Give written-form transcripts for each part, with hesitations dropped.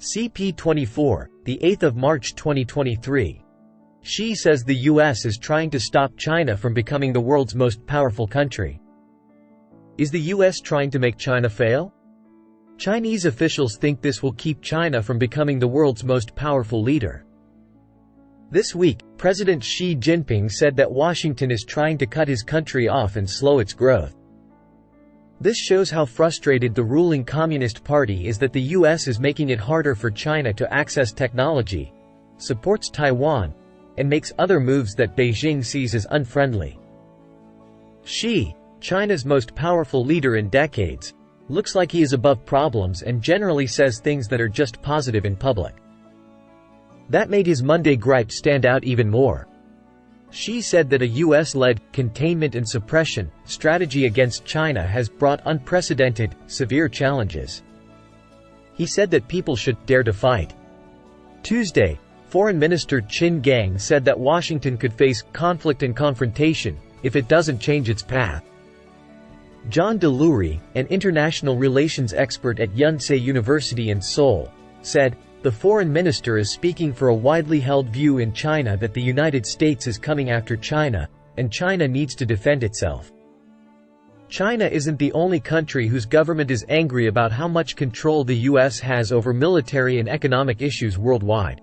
CP24, the 8th of March 2023. Xi says the US is trying to stop China from becoming the world's most powerful country. Is the US trying to make China fail? Chinese officials think this will keep China from becoming the world's most powerful leader. This week, President Xi Jinping said that Washington is trying to cut his country off and slow its growth. This shows how frustrated the ruling Communist Party is that the US is making it harder for China to access technology, supports Taiwan, and makes other moves that Beijing sees as unfriendly. Xi, China's most powerful leader in decades, looks like he is above problems and generally says things that are just positive in public. That made his Monday gripe stand out even more. Xi said that a US-led containment and suppression strategy against China has brought unprecedented, severe challenges. He said that people should dare to fight. Tuesday, Foreign Minister Qin Gang said that Washington could face conflict and confrontation if it doesn't change its path. John Delury, an international relations expert at Yonsei University in Seoul, said, "The foreign minister is speaking for a widely held view in China that the United States is coming after China, and China needs to defend itself." China isn't the only country whose government is angry about how much control the US has over military and economic issues worldwide.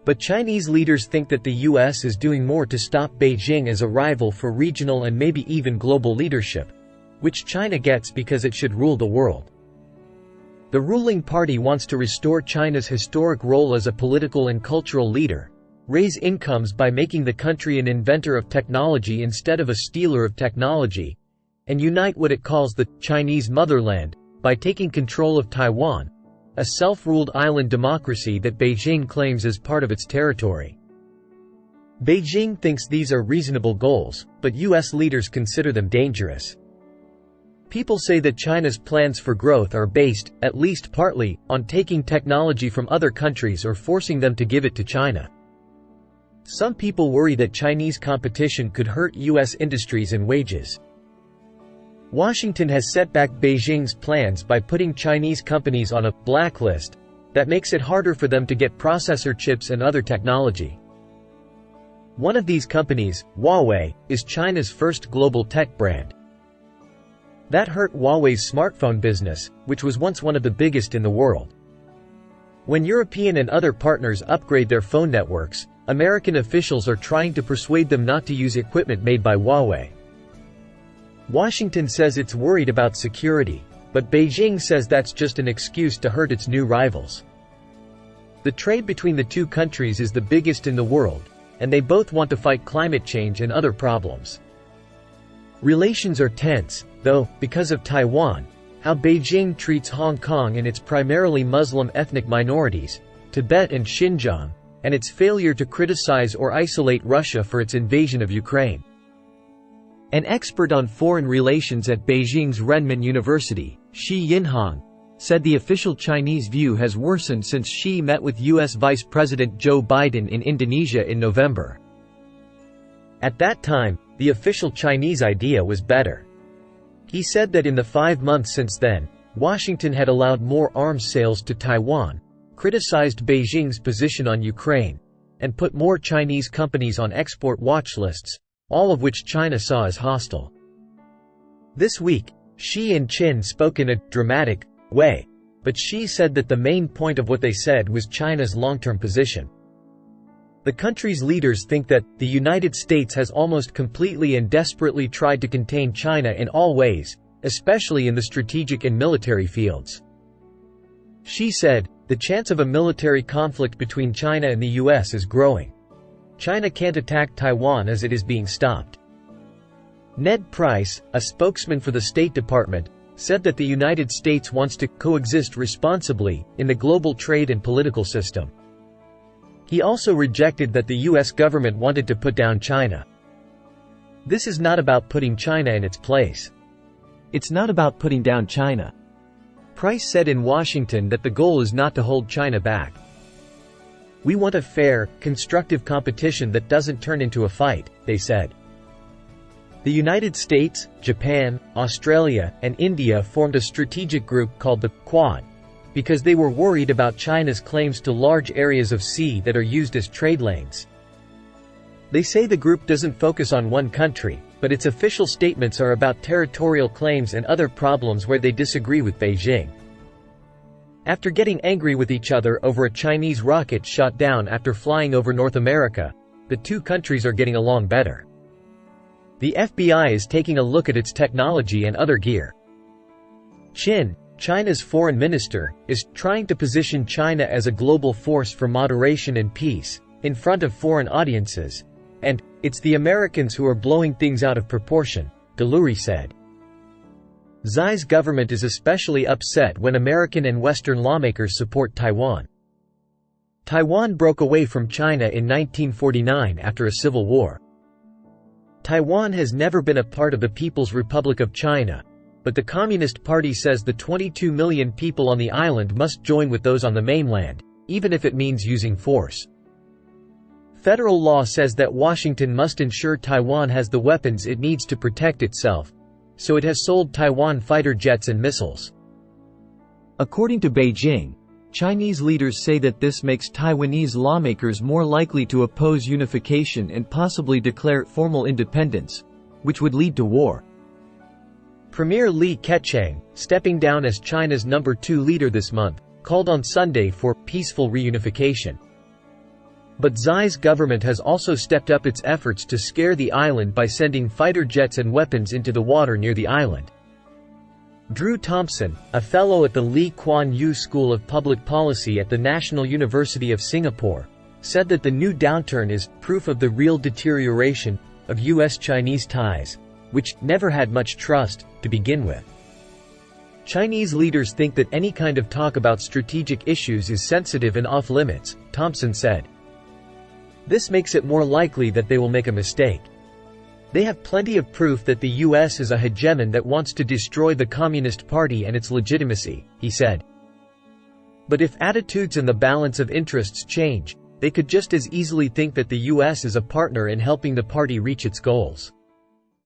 But Chinese leaders think that the US is doing more to stop Beijing as a rival for regional and maybe even global leadership, which China gets because it should rule the world. The ruling party wants to restore China's historic role as a political and cultural leader, raise incomes by making the country an inventor of technology instead of a stealer of technology, and unite what it calls the Chinese motherland by taking control of Taiwan, a self-ruled island democracy that Beijing claims as part of its territory. Beijing thinks these are reasonable goals, but US leaders consider them dangerous. People say that China's plans for growth are based, at least partly, on taking technology from other countries or forcing them to give it to China. Some people worry that Chinese competition could hurt US industries and wages. Washington has set back Beijing's plans by putting Chinese companies on a blacklist that makes it harder for them to get processor chips and other technology. One of these companies, Huawei, is China's first global tech brand. That hurt Huawei's smartphone business, which was once one of the biggest in the world. When European and other partners upgrade their phone networks, American officials are trying to persuade them not to use equipment made by Huawei. Washington says it's worried about security, but Beijing says that's just an excuse to hurt its new rivals. The trade between the two countries is the biggest in the world, and they both want to fight climate change and other problems. Relations are tense, though, because of Taiwan, how Beijing treats Hong Kong and its primarily Muslim ethnic minorities, Tibet and Xinjiang, and its failure to criticize or isolate Russia for its invasion of Ukraine. An expert on foreign relations at Beijing's Renmin University, Shi Yinhong, said the official Chinese view has worsened since Xi met with US Vice President Joe Biden in Indonesia in November. At that time, the official Chinese idea was better. He said that in the 5 months since then, Washington had allowed more arms sales to Taiwan, criticized Beijing's position on Ukraine, and put more Chinese companies on export watch lists, all of which China saw as hostile. This week, Xi and Qin spoke in a dramatic way, but Xi said that the main point of what they said was China's long-term position. The country's leaders think that the United States has almost completely and desperately tried to contain China in all ways, especially in the strategic and military fields. Xi said, "The chance of a military conflict between China and the US is growing. China can't attack Taiwan as it is being stopped." Ned Price, a spokesman for the State Department, said that the United States wants to coexist responsibly in the global trade and political system. He also rejected that the US government wanted to put down China. "This is not about putting China in its place. It's not about putting down China." Price said in Washington that the goal is not to hold China back. "We want a fair, constructive competition that doesn't turn into a fight," they said. The United States, Japan, Australia, and India formed a strategic group called the Quad, because they were worried about China's claims to large areas of sea that are used as trade lanes. They say the group doesn't focus on one country, but its official statements are about territorial claims and other problems where they disagree with Beijing. After getting angry with each other over a Chinese rocket shot down after flying over North America, the two countries are getting along better. The FBI is taking a look at its technology and other gear. Qin, China's foreign minister, is trying to position China as a global force for moderation and peace, in front of foreign audiences. And, it's the Americans who are blowing things out of proportion, Galuri said. Xi's government is especially upset when American and Western lawmakers support Taiwan. Taiwan broke away from China in 1949 after a civil war. Taiwan has never been a part of the People's Republic of China, but the Communist Party says the 22 million people on the island must join with those on the mainland, even if it means using force. Federal law says that Washington must ensure Taiwan has the weapons it needs to protect itself, so it has sold Taiwan fighter jets and missiles. According to Beijing, Chinese leaders say that this makes Taiwanese lawmakers more likely to oppose unification and possibly declare formal independence, which would lead to war. Premier Li Keqiang, stepping down as China's number 2 leader this month, called on Sunday for peaceful reunification. But Xi's government has also stepped up its efforts to scare the island by sending fighter jets and weapons into the water near the island. Drew Thompson, a fellow at the Lee Kuan Yew School of Public Policy at the National University of Singapore, said that the new downturn is proof of the real deterioration of U.S.-Chinese ties, which never had much trust to begin with. Chinese leaders think that any kind of talk about strategic issues is sensitive and off-limits, Thompson said. This makes it more likely that they will make a mistake. They have plenty of proof that the U.S. is a hegemon that wants to destroy the Communist Party and its legitimacy, he said. But if attitudes and the balance of interests change, they could just as easily think that the U.S. is a partner in helping the party reach its goals.